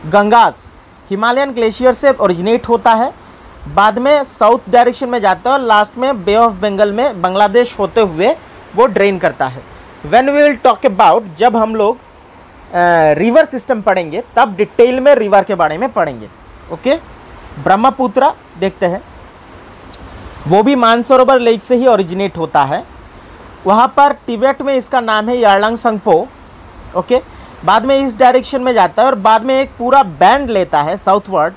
गंगास हिमालयन ग्लेशियर से ओरिजिनेट होता है, बाद में साउथ डायरेक्शन में जाता है और लास्ट में बे ऑफ बंगाल में बांग्लादेश होते हुए वो ड्रेन करता है। When we will talk about, जब हम लोग रिवर सिस्टम पढ़ेंगे तब डिटेल में रिवर के बारे में पढ़ेंगे। ओके। ब्रह्मपुत्र देखते हैं, वो भी मानसरोवर लेक से ही ओरिजिनेट होता है। वहाँ पर तिब्बत में इसका नाम है यारलंग संगपो। ओके। बाद में इस डायरेक्शन में जाता है और बाद में एक पूरा बैंड लेता है साउथवर्ड,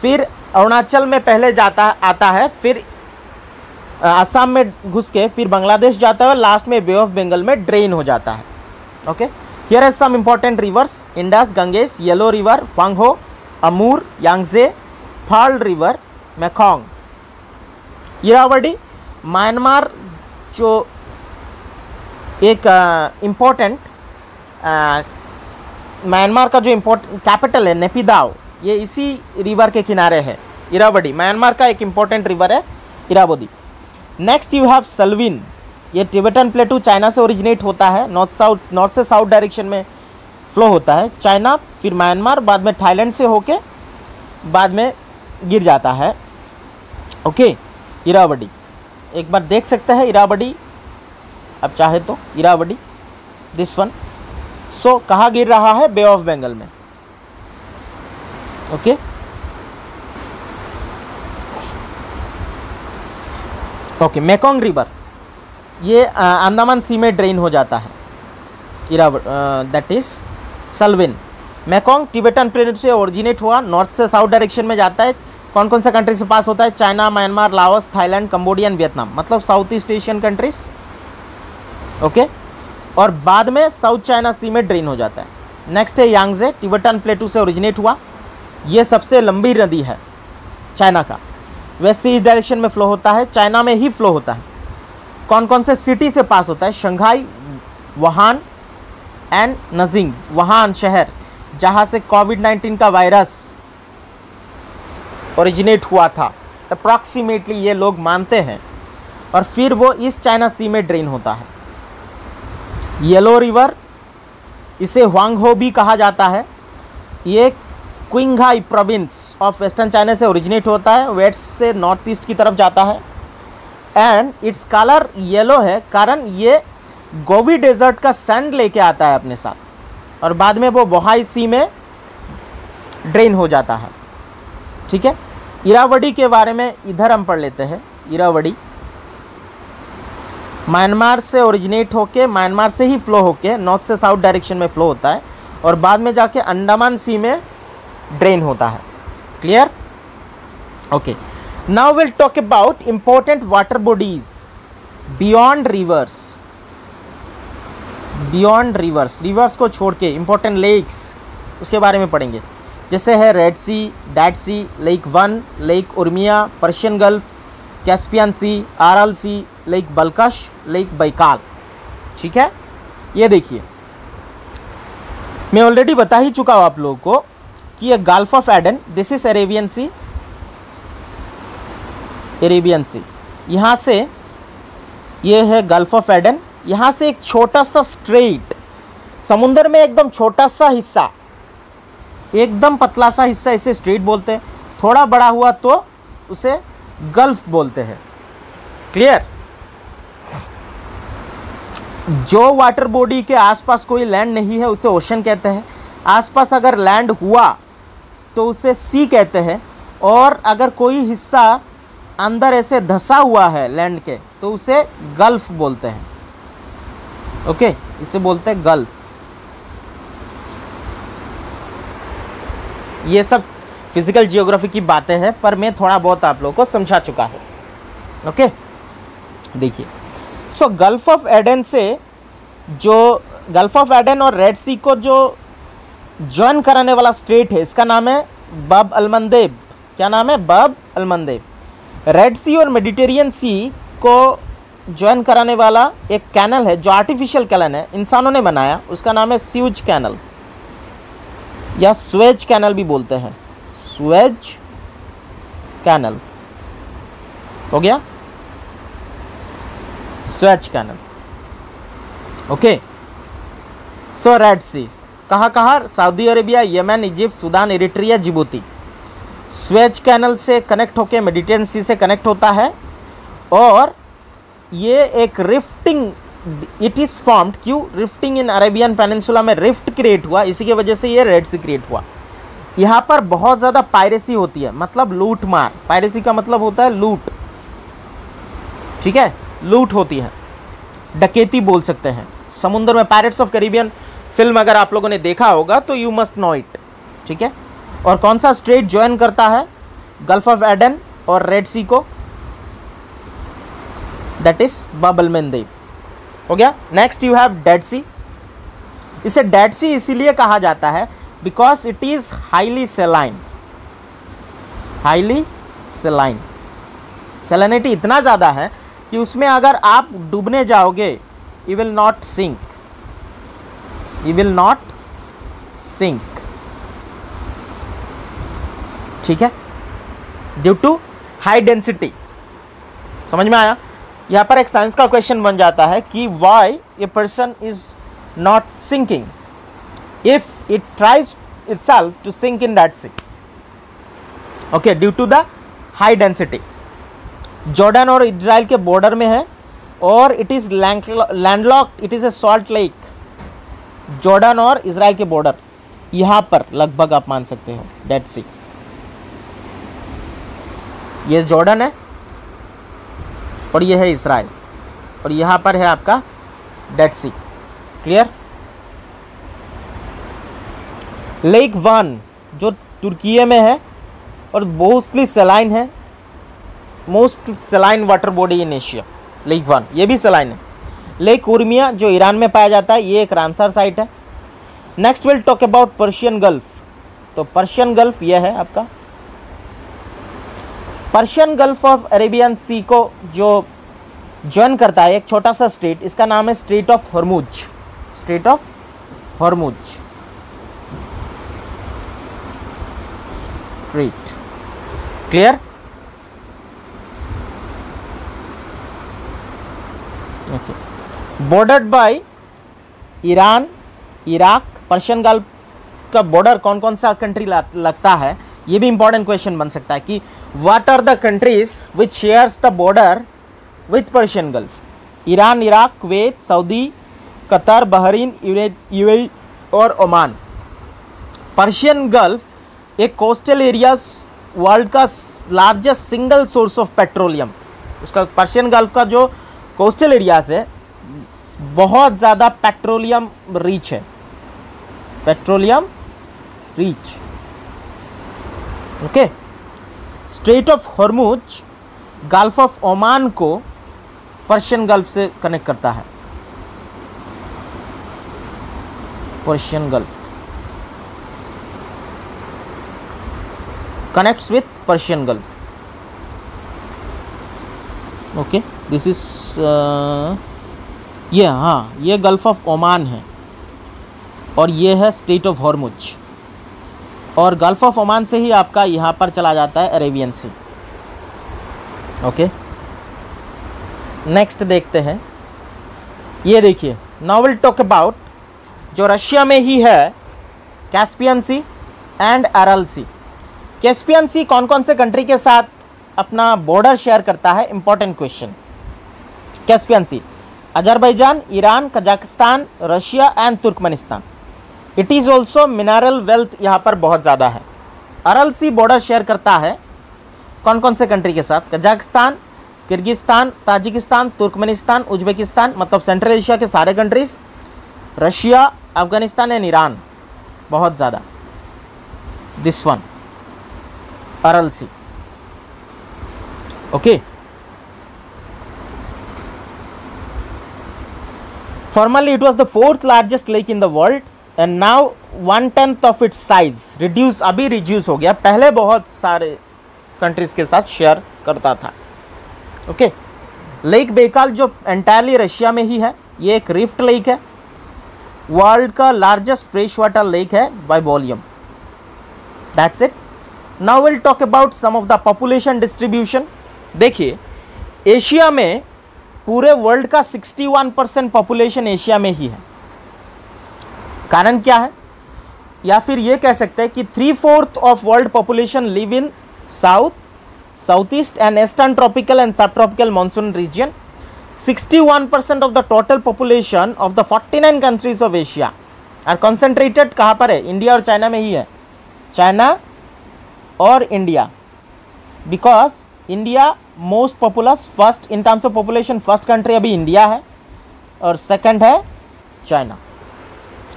फिर अरुणाचल में पहले आता है, फिर असम में घुस के फिर बांग्लादेश जाता है और लास्ट में बे ऑफ बंगाल में ड्रेन हो जाता है। Okay. Here are some important rivers: Indus, Ganges, yellow river, Huang Ho, Amur, Yangtze, pearl river, Mekong. Irrawaddy Myanmar जो एक इम्पोर्टेंट म्यांमार का जो इम्पोर्टेंट कैपिटल है नेपिदाव, ये इसी रिवर के किनारे है। इरावदी म्यांमार का एक इम्पोर्टेंट रिवर है इरावदी। नेक्स्ट यू हैव सल्विन, ये टिबेटन प्लेटू चाइना से ओरिजिनेट होता है, नॉर्थ से साउथ डायरेक्शन में फ्लो होता है। चाइना, फिर म्यांमार, बाद में थाईलैंड से होके बाद में गिर जाता है। ओके। इरावदी एक बार देख सकते हैं इरावदी, अब चाहे तो इरावदी दिस वन। सो कहाँ गिर रहा है? बे ऑफ बंगाल में। ओके। ओके। मेकोंग रिवर ये अंडमान सी में ड्रेन हो जाता है। That is Salween. Mekong Tibetan plateau से ओरिजिनेट हुआ, नॉर्थ से साउथ डायरेक्शन में जाता है। कौन कौन सा कंट्री से पास होता है? China, Myanmar, Laos, Thailand, Cambodia, Vietnam, मतलब south east Asian countries. Okay. और बाद में साउथ चाइना सी में ड्रेन हो जाता है। नेक्स्ट है यांगजे, टिबेटन प्लेटू से ओरिजिनेट हुआ, ये सबसे लंबी नदी है चाइना का, वेस्ट ईस्ट डायरेक्शन में फ्लो होता है, चाइना में ही फ्लो होता है। कौन कौन से सिटी से पास होता है? Shanghai, Wuhan and nudging. Wuhan शहर जहाँ से कोविड-19 का वायरस ओरिजिनेट हुआ था अप्रॉक्सीमेटली, ये लोग मानते हैं, और फिर वो ईस्ट चाइना सी में ड्रेन होता है। येलो रिवर, इसे वांगहो भी कहा जाता है, ये क्विंघाई प्रोविंस ऑफ वेस्टर्न चाइना से ओरिजिनेट होता है, वेस्ट से नॉर्थ ईस्ट की तरफ जाता है, एंड इट्स कलर येलो है कारण ये गोबी डेजर्ट का सैंड लेके आता है अपने साथ, और बाद में वो बोहाई सी में ड्रेन हो जाता है। ठीक है। इरावदी के बारे में इधर हम पढ़ लेते हैं। इरावदी म्यांमार से ओरिजिनेट होके, म्यांमार से ही फ्लो होके नॉर्थ से साउथ डायरेक्शन में फ्लो होता है और बाद में जाके अंडमान सी में ड्रेन होता है। Clear? Okay. Now will talk about important water bodies beyond reverse. Beyond reverse को छोड़ के इंपॉर्टेंट लेक्स उसके बारे में पढ़ेंगे, जैसे है red sea, dead sea, lake Van, lake Urmia, Persian gulf, Caspian sea, Aral sea, lake Balkhash, lake Baikal. ठीक है। ये देखिए, मैं ऑलरेडी बता ही चुका हूँ आप लोगों को कि ये gulf of Aden, this is Arabian sea, Arabian sea, यहाँ से ये है गल्फ ऑफ एडन, यहाँ से एक छोटा सा स्ट्रेट, समुंदर में एकदम छोटा सा हिस्सा, एकदम पतला सा हिस्सा, इसे स्ट्रेट बोलते हैं। थोड़ा बड़ा हुआ तो उसे गल्फ बोलते हैं। क्लियर? जो वाटर बॉडी के आसपास कोई लैंड नहीं है उसे ओशन कहते हैं, आसपास अगर लैंड हुआ तो उसे सी कहते हैं, और अगर कोई हिस्सा अंदर ऐसे धंसा हुआ है लैंड के तो उसे गल्फ बोलते हैं। ओके, इसे बोलते हैं गल्फ। ये सब फिजिकल जियोग्राफी की बातें हैं, पर मैं थोड़ा बहुत आप लोगों को समझा चुका हूँ। ओके, देखिए, सो गल्फ ऑफ एडन से, जो गल्फ ऑफ एडन और रेड सी को जो ज्वाइन कराने वाला स्ट्रेट है, इसका नाम है बाब अलमंदेब। क्या नाम है? बाब अलमंदेब। रेड सी और मेडिटेरियन सी को ज्वाइन कराने वाला एक कैनल है जो आर्टिफिशियल कैनल है, इंसानों ने बनाया, उसका नाम है स्यूज कैनल या स्वेज कैनल भी बोलते हैं। स्वेज कैनल हो गया, Suez canal. Okay, so red sea कहाँ कहाँ? Saudi Arabia, Yemen, Egypt, Sudan, Eritrea, Djibouti. Suez canal से कनेक्ट होकर मेडिटेरियन सी से कनेक्ट होता है और ये एक रिफ्टिंग, इट इज फॉर्म्ड, क्यों? रिफ्टिंग इन अरेबियन पेनिनसुला में रिफ्ट क्रिएट हुआ, इसी की वजह से ये रेड सी क्रिएट हुआ। यहाँ पर बहुत ज़्यादा पायरेसी होती है, मतलब लूट मार। पायरेसी का मतलब होता है लूट, ठीक है, लूट होती है, डकैती बोल सकते हैं। समुद्र में पायरेट्स ऑफ कैरिबियन फिल्म अगर आप लोगों ने देखा होगा तो यू मस्ट नो इट, ठीक है। और कौन सा स्ट्रेट ज्वाइन करता है गल्फ ऑफ एडन और रेड सी को? That is Bab al Mandeb. हो गया। Next you have dead sea. इसे डेड सी इसीलिए कहा जाता है because it is highly saline. Highly saline, salinity इतना ज़्यादा है कि उसमें अगर आप डूबने जाओगे you will not sink, you will not sink, ठीक है, ड्यू टू हाई डेंसिटी। समझ में आया? यहाँ पर एक साइंस का क्वेश्चन बन जाता है कि why a person is not sinking if it tries itself to sink in that sea. Okay, due to the high density. Jordan और इजराइल के बॉर्डर में है और it is landlocked, it is a salt lake. Jordan और Israel के border यहाँ पर लगभग आप मान सकते हो डेड सी। ये जॉर्डन है और ये है इजराइल और यहाँ पर है आपका डेड सी। क्लियर? लेक वन जो तुर्की में है और मोस्टली सेलाइन है, most saline water body in Asia, lake one, ये भी सेलाइन है। लेक उर्मिया जो ईरान में पाया जाता है, ये एक रामसर साइट है। Next will talk about Persian gulf. तो पर्शियन गल्फ ये है आपका। पर्शियन गल्फ ऑफ अरेबियन सी को जो ज्वाइन करता है एक छोटा सा स्ट्रेट, इसका नाम है strait of Hormuz. Strait of Hormuz, strait. Clear? Okay. Bordered by Iran, Iraq. Persian gulf का बॉर्डर कौन कौन सा कंट्री लगता है, ये भी इंपॉर्टेंट क्वेश्चन बन सकता है कि what are the countries which shares the border with Persian gulf? Iran, Iraq, Kuwait, Saudi, Qatar, Bahrain, UAE और ओमान। पर्शियन गल्फ एक कोस्टल एरिया, वर्ल्ड का largest single source of petroleum. उसका Persian gulf का जो coastal areas है बहुत ज़्यादा petroleum rich है, petroleum rich. Okay. Strait of Hormuz gulf of Oman को पर्शियन गल्फ से कनेक्ट करता है। Persian gulf connects with Persian gulf. Okay, this is ये, हाँ, ये गल्फ ऑफ ओमान है और ये है स्ट्रेट ऑफ हॉर्मुज। और गल्फ ऑफ ओमान से ही आपका यहाँ पर चला जाता है अरेबियन सी। ओके, नेक्स्ट देखते हैं। ये देखिए, नाउ विल टॉक अबाउट जो रशिया में ही है Caspian sea and Aral sea. Caspian sea कौन कौन से कंट्री के साथ अपना बॉर्डर शेयर करता है? Important question. Caspian sea Azerbaijan, Iran, Kazakhstan, Russia and Turkmenistan. It is also mineral wealth यहाँ पर बहुत ज़्यादा है। अरल सी बॉर्डर शेयर करता है कौन कौन से कंट्री के साथ? Kazakhstan, Kyrgyzstan, Tajikistan, Turkmenistan, Uzbekistan, मतलब सेंट्रल एशिया के सारे countries, Russia, Afghanistan and Iran, बहुत ज़्यादा। This one Aral sea. Okay, formerly it was the fourth largest lake in the world and now 1/10 of its size, reduce, अभी reduce हो गया, पहले बहुत सारे कंट्रीज के साथ शेयर करता था। ओके, लेक बेकाल जो एंटायरली रशिया में ही है, ये एक रिफ्ट लेक है, वर्ल्ड का लार्जेस्ट फ्रेश वाटर लेक है by volume. That's it. Now will talk about some of the population distribution. देखिए, एशिया में पूरे वर्ल्ड का 61% पॉपुलेशन एशिया में ही है। कारण क्या है? या फिर ये कह सकते हैं कि 3/4 of world population live in south, south east and eastern tropical and sub tropical monsoon region. 61% of the total population of the 49 countries of Asia are concentrated कहाँ पर है? इंडिया और चाइना में ही है। चाइना और India, because India most populous, first in terms of population first country अभी India है और सेकंड है चाइना।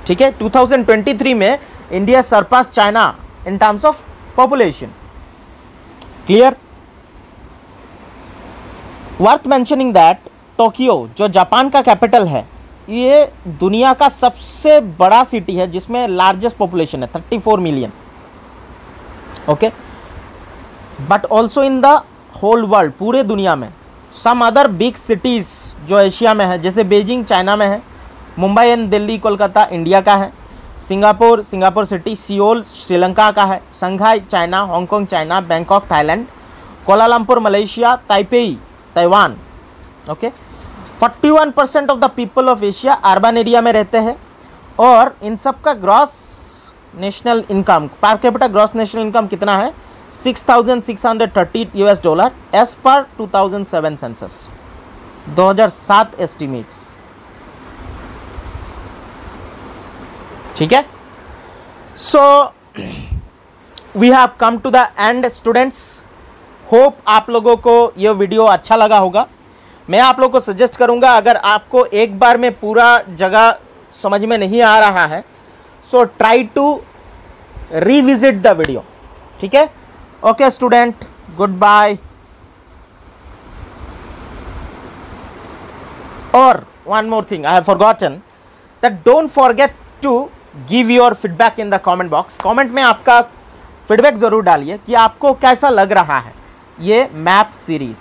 ठीक है, 2023 में India surpass China in terms of population. Clear? Worth mentioning that Tokyo जो जापान का कैपिटल है, ये दुनिया का सबसे बड़ा सिटी है जिसमें लार्जेस्ट पॉपुलेशन है 34 million. Okay, but also in the whole world, पूरे दुनिया में सम अदर बिग सिटीज़ जो एशिया में है, जैसे बीजिंग चाइना में है, मुंबई एंड दिल्ली कोलकाता इंडिया का है, सिंगापुर सिटी, सियोल श्रीलंका का है, Shanghai China, Hong Kong China, Bangkok Thailand, Kuala Lumpur Malaysia, Taipei Taiwan. Okay, 41% of the people of Asia urban area में रहते हैं और इन सब का gross national income, per capita gross national income कितना है? $6,630 एज पर 2007 सेंसस, 2007 एस्टिमेट्स। ठीक है, so we have come to the end students. Hope आप लोगों को यह वीडियो अच्छा लगा होगा। मैं आप लोगों को सजेस्ट करूंगा, अगर आपको एक बार में पूरा जगह समझ में नहीं आ रहा है, so try to revisit the video. ठीक है, ओके स्टूडेंट, गुड बाय। और one more thing I have forgotten that don't forget to give your feedback in the comment box. Comment में आपका फीडबैक जरूर डालिए कि आपको कैसा लग रहा है ये मैप सीरीज।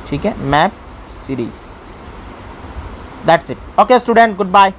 ठीक है, map series. That's it. Okay student, good bye.